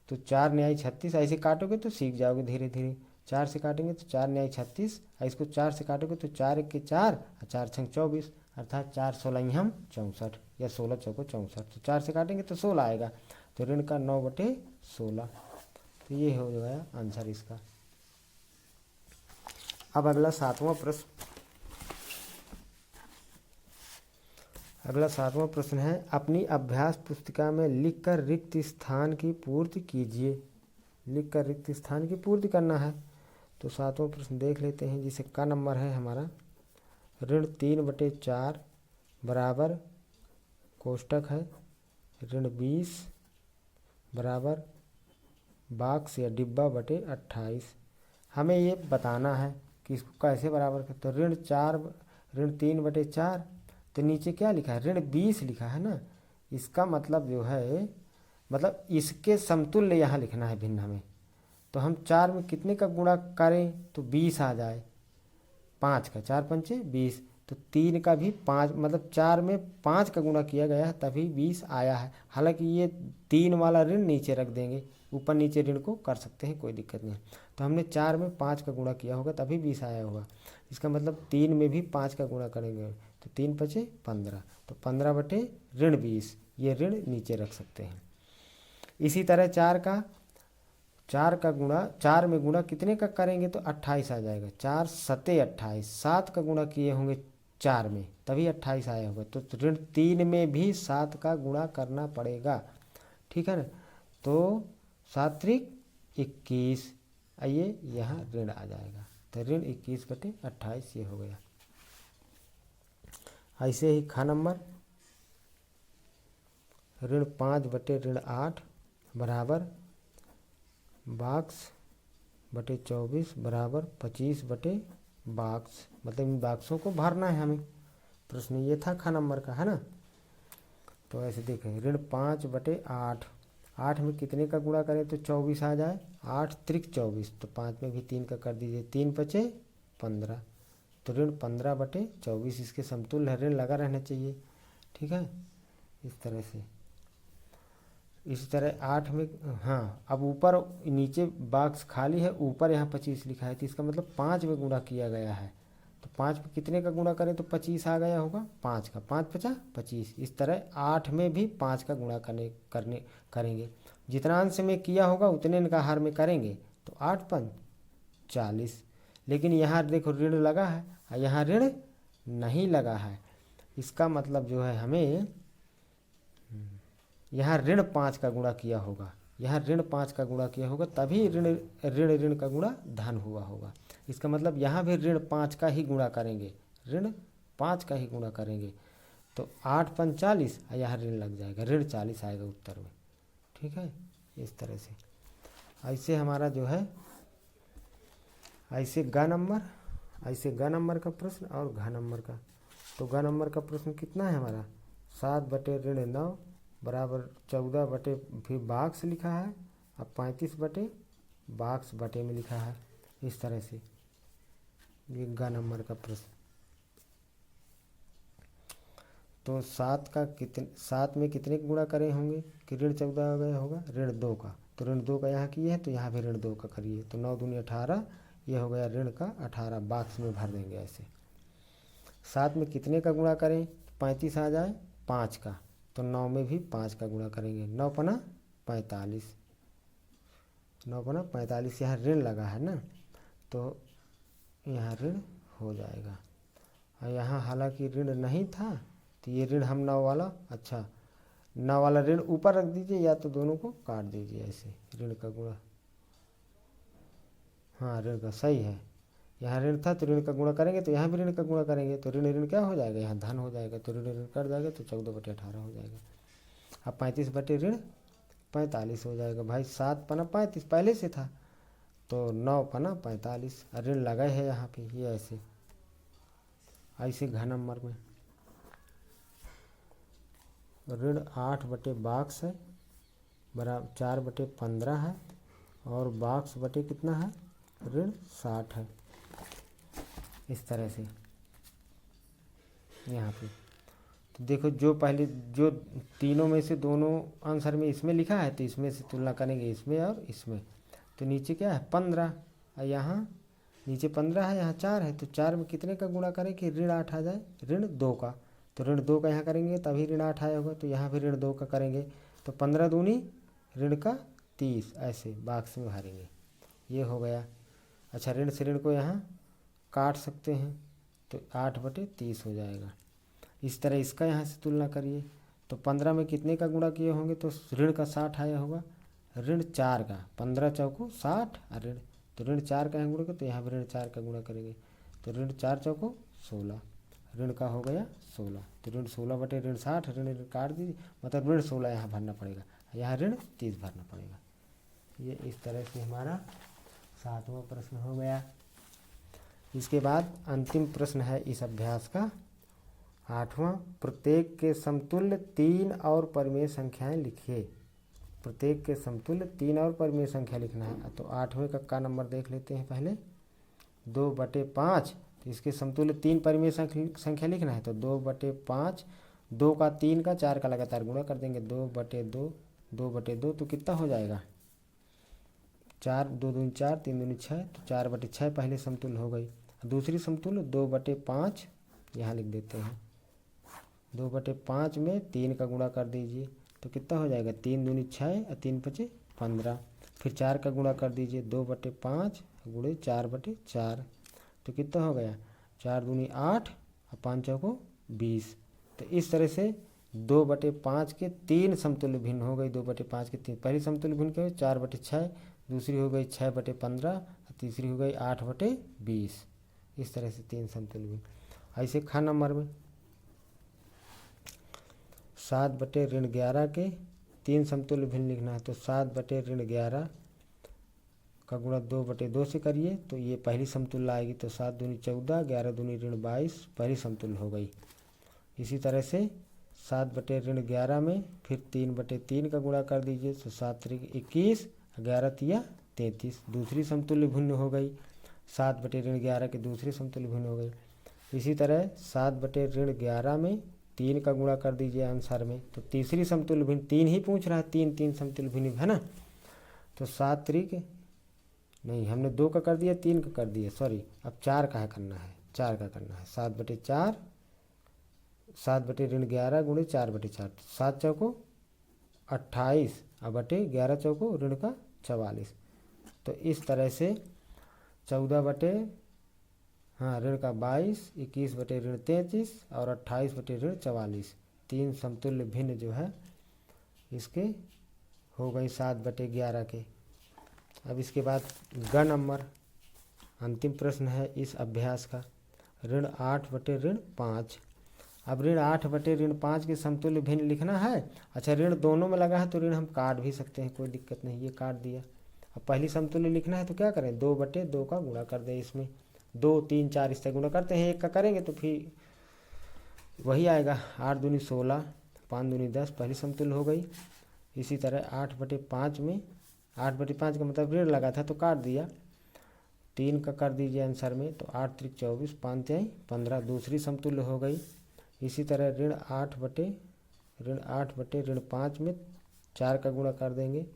तो 4 न्याय 36 ऐसे काटोगे तो सीख जाओगे धीरे धीरे। 4 से काटेंगे तो 4 न्याय 36, इसको 4 से काटोगे तो 4 1 के 4 और 4 6 24, अर्थात 4 16 64 या 16 चौको 64। तो 4 से काटेंगे तो 16 आएगा। तो ऋण का 9/16। तो ये हो गया आंसर इसका। अब अगला 7वां प्रश्न। अगला 7वां प्रश्न है, अपनी अभ्यास पुस्तिका में लिखकर रिक्त स्थान की पूर्ति कीजिए। लिखकर रिक्त स्थान की पूर्ति करना है। तो 7वां प्रश्न देख लेते हैं, जिसे का नंबर है हमारा ऋण 3/4 बराबर कोष्टक है ऋण 20 बराबर बॉक्स या डिब्बा बटे 28। हमें ये बताना है कि इसको कैसे बराबर कर। तो ऋण 3/4, तो नीचे क्या लिखा है? ऋण 20 लिखा है ना। इसका मतलब जो है, मतलब इसके समतुल्य यहाँ लिखना है भिन्न हमें। तो हम 4 में कितने का गुणा करें तो 20 आ जाए? 5 का, 4 पंचे 20। तो 3 का भी 5, मतलब 4 में 5 का गुणा किया गया है तभी 20 आया है। हालांकि ये 3 वाला ऋण नीचे रख देंगे, ऊपर नीचे ऋण को कर सकते हैं, कोई दिक्कत नहीं। तो हमने 4 में 5 का गुणा किया होगा तभी 20 आया होगा। इसका मतलब 3 में भी 5 का गुणा करेंगे तो 3 पचे 15। तो 15/-20 ये ऋण नीचे रख सकते हैं। इसी तरह 4 का गुणा, 4 में गुणा कितने का करेंगे तो 28 आ जाएगा। 4 सत्ते 28, 7 का गुणा किए होंगे 4 में तभी 28 आया होगा। तो ऋण 3 में भी 7 का गुणा करना पड़ेगा, ठीक है ना। तो 7 त्रिक 21, आइए यहाँ ऋण आ जाएगा, तो ऋण 21/28 ये हो गया। ऐसे ही खा नंबर ऋण 5/8 बराबर बॉक्स/24 बराबर 25/बॉक्स, मतलब इन बॉक्सों को भरना है हमें। प्रश्न ये था खा नंबर का, है ना। तो ऐसे देखें ऋण 5/8, 8 में कितने का गुणा करें तो 24 आ जाए, 8 त्रिक 24, तो 5 में भी 3 का कर दीजिए, 3 बचे 15, तो ऋण 15/24 इसके समतुल्य है, ऋण लगा रहना चाहिए, ठीक है। इस तरह से इसी तरह 8 में, हाँ अब ऊपर नीचे बॉक्स खाली है, ऊपर यहाँ 25 लिखा है, तो इसका मतलब 5 में गुणा किया गया है, तो 5 में कितने का गुणा करें तो 25 आ गया होगा, 5 का, 5 50 25। इस तरह 8 में भी 5 का गुणा करेंगे, जितना अंश में किया होगा उतने इनका हर में करेंगे, तो 8 5 40। लेकिन यहाँ देखो ऋण लगा है और यहाँ ऋण नहीं लगा है, इसका मतलब जो है हमें यहाँ ऋण 5 का गुणा किया होगा, यहाँ ऋण 5 का गुणा किया होगा, तभी ऋण ऋण ऋण का गुणा धन हुआ होगा। इसका मतलब यहाँ भी ऋण 5 का ही गुणा करेंगे, ऋण 5 का ही गुणा करेंगे, तो 8 5 40 और यहाँ ऋण लग जाएगा, ऋण 40 आएगा उत्तर में, ठीक है। इस तरह से ऐसे हमारा जो है ऐसे ग नंबर का प्रश्न और घ नंबर का। तो ग नंबर का प्रश्न कितना है हमारा, 7/9 बराबर 14 फिर बॉक्स लिखा है और 35 बटे में लिखा है, इस तरह से ये ग नंबर का प्रश्न। तो 7 में कितने का गुणा करे होंगे कि ऋण 14 हो गया होगा, ऋण 2 का, तो ऋण 2 का यहाँ किए हैं तो यहाँ भी ऋण 2 का करिए, तो 9 दूनी 18, ये हो गया ऋण का 18, बॉक्स में भर देंगे ऐसे। 7 में कितने का गुणा करें 35 आ जाए 5 का, तो 9 में भी 5 का गुणा करेंगे, 9 पना 45, 9 पना 45, यहाँ ऋण लगा है ना, तो यहाँ ऋण हो जाएगा। और यहाँ हालांकि ऋण नहीं था, तो ये ऋण हम 9 वाला, अच्छा 9 वाला ऋण ऊपर रख दीजिए या तो दोनों को काट दीजिए ऐसे, ऋण का गुणा, हाँ ऋण का सही है, यहाँ ऋण था तो ऋण का गुणा करेंगे, तो यहाँ भी ऋण का गुणा करेंगे, तो ऋण ऋण क्या हो जाएगा, यहाँ धन हो जाएगा, तो ऋण ऋण कट जाएगा, तो 14/18 हो जाएगा। अब 35 बटे ऋण 45 हो जाएगा भाई, 7 पना 35 पहले से था, तो 9 पना 45, ऋण लगा है यहाँ पे, ये ऐसे घ नंबर में ऋण 8/बॉक्स है बराबर 4/15 है, और बॉक्स बटे कितना है ऋण 60 है, इस तरह से यहाँ पे। तो देखो जो तीनों में से दोनों आंसर में इसमें लिखा है, तो इसमें से तुलना करेंगे इसमें और इसमें, तो नीचे क्या है 15 और यहाँ नीचे 15 है, यहाँ 4 है, तो 4 में कितने का गुणा करें कि ऋण 8 आ जाए, ऋण 2 का, तो ऋण 2 का यहाँ करेंगे तभी ऋण 8 आया होगा, तो यहाँ भी ऋण 2 का करेंगे, तो 15 दूनी ऋण का 30, ऐसे बॉक्स में भरेंगे, ये हो गया। अच्छा ऋण से ऋण को यहाँ काट सकते हैं, तो 8/30 हो जाएगा। इस तरह इसका यहाँ से तुलना करिए, तो 15 में कितने का गुणा किए होंगे तो ऋण का 60 आया होगा, ऋण 4 का, 15 चौको 60 और ऋण, तो ऋण 4 का यहाँ गुणा करें, तो यहाँ भी ऋण 4 का गुणा करेंगे, तो ऋण 4 चौको 16, ऋण का हो गया 16, तो ऋण 16 बटे ऋण 60, ऋण ऋण काट दीजिए, मतलब ऋण 16 यहाँ भरना पड़ेगा, यहाँ ऋण 30 भरना पड़ेगा। ये इस तरह से हमारा 7वां प्रश्न हो गया। इसके बाद अंतिम प्रश्न है इस अभ्यास का 8वां, प्रत्येक के समतुल्य 3 और परिमेय संख्याएं लिखिए। प्रत्येक के समतुल्य 3 और परिमेय संख्या लिखना है, तो 8वें का नंबर देख लेते हैं पहले, 2/5, तो इसके समतुल्य 3 परिमेय संख्या लिखना है, तो 2/5, 2 का 3 का 4 का लगातार गुणा कर देंगे, 2/2, 2/2, तो कितना हो जाएगा 4, 2 दूनी 4, 3 दूनी 6, तो 4/6 पहले समतुल्य हो गई। दूसरी समतुल्य 2/5 यहाँ लिख देते हैं, 2/5 में 3 का गुणा कर दीजिए, तो कितना हो जाएगा 3 दूनी 6 और 3 5 15, फिर 4 का गुणा कर दीजिए, 2/5 गुणे 4/4, तो कितना हो गया 4 दूनी 8 और 5 चौको 20। तो इस तरह से 2/5 के 3 समतुल्य भिन्न हो गई, 2/5 के 3, पहली समतुल्य भिन्न क्या है 4/6, दूसरी हो गई 6/15, तीसरी हो गई 8/20। इस तरह से 3 समतुल्य भिन्न। ऐसे ख नंबर में 7/11 के 3 समतुल्य भिन्न लिखना है, तो 7/11 का गुणा 2/2 से करिए तो ये पहली समतुल्य आएगी, तो 7 दूनी 14, 11 दूनी -22 पहली समतुल्य हो गई। इसी तरह से 7/11 में फिर 3/3 का गुणा कर दीजिए, तो 7 त्रिक 21, 11 तिया 33 दूसरी समतुल्य भिन्न हो गई। 7/11 के दूसरी समतुल्य भिन्न हो गई। इसी तरह 7/11 में 3 का गुणा कर दीजिए आंसर में, तो तीसरी समतुल्य भिन्न 3 ही पूछ रहा है, 3 समतुल्य भिन्न है ना। तो 7 त्रिक नहीं, हमने 2 का कर दिया, 3 का कर दिया, सॉरी, अब 4 का करना है, 4 का करना है। 7/4 7/11 गुणे 4/4, 7 चौको 28 और बटे 11 चौको ऋण का 44। तो इस तरह से 14 ऋण का 22, 21 बटे ऋण 33 और 28 बटे ऋण 44 3 समतुल्य भिन्न जो है इसके हो गई 7/11 के। अब इसके बाद ग नंबर अंतिम प्रश्न है इस अभ्यास का, ऋण 8/5। अब ऋण 8/5 के समतुल्य भिन्न लिखना है। अच्छा, ऋण दोनों में लगा है तो ऋण हम काट भी सकते हैं, कोई दिक्कत नहीं, ये काट दिया। अब पहली समतुल्य लिखना है तो क्या करें, 2/2 का गुणा कर दें। इसमें 2, 3, 4 इस तरह गुणा करते हैं, 1 का करेंगे तो फिर वही आएगा, 8 दूनी 16, 5 दूनी 10 पहली समतुल्य हो गई। इसी तरह 8/5 में 8/5 का मतलब ऋण लगा था तो काट दिया, 3 का कर दीजिए आंसर में, तो 8 त्रिक 24, 5 तिहाई 15 दूसरी समतुल्य हो गई। इसी तरह ऋण 8/5 में 4 का गुणा कर देंगे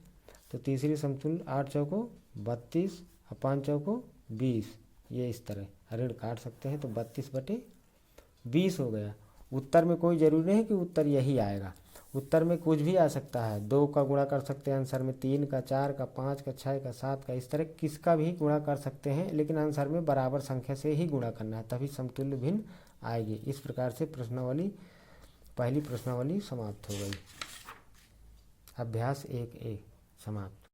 तो तीसरी समतुल्य 8 चौको 32 और 5 चौको 20, ये इस तरह ऋण काट सकते हैं, तो 32/20 हो गया। उत्तर में कोई ज़रूरी नहीं कि उत्तर यही आएगा, उत्तर में कुछ भी आ सकता है। 2 का गुणा कर सकते हैं आंसर में, 3 का, 4 का, 5 का, 6 का, 7 का, इस तरह किसका भी गुणा कर सकते हैं, लेकिन आंसर में बराबर संख्या से ही गुणा करना है, तभी समतुल्य भिन्न आएगी। इस प्रकार से प्रश्नावली पहली प्रश्नावली समाप्त हो गई। अभ्यास 1A समाप्त।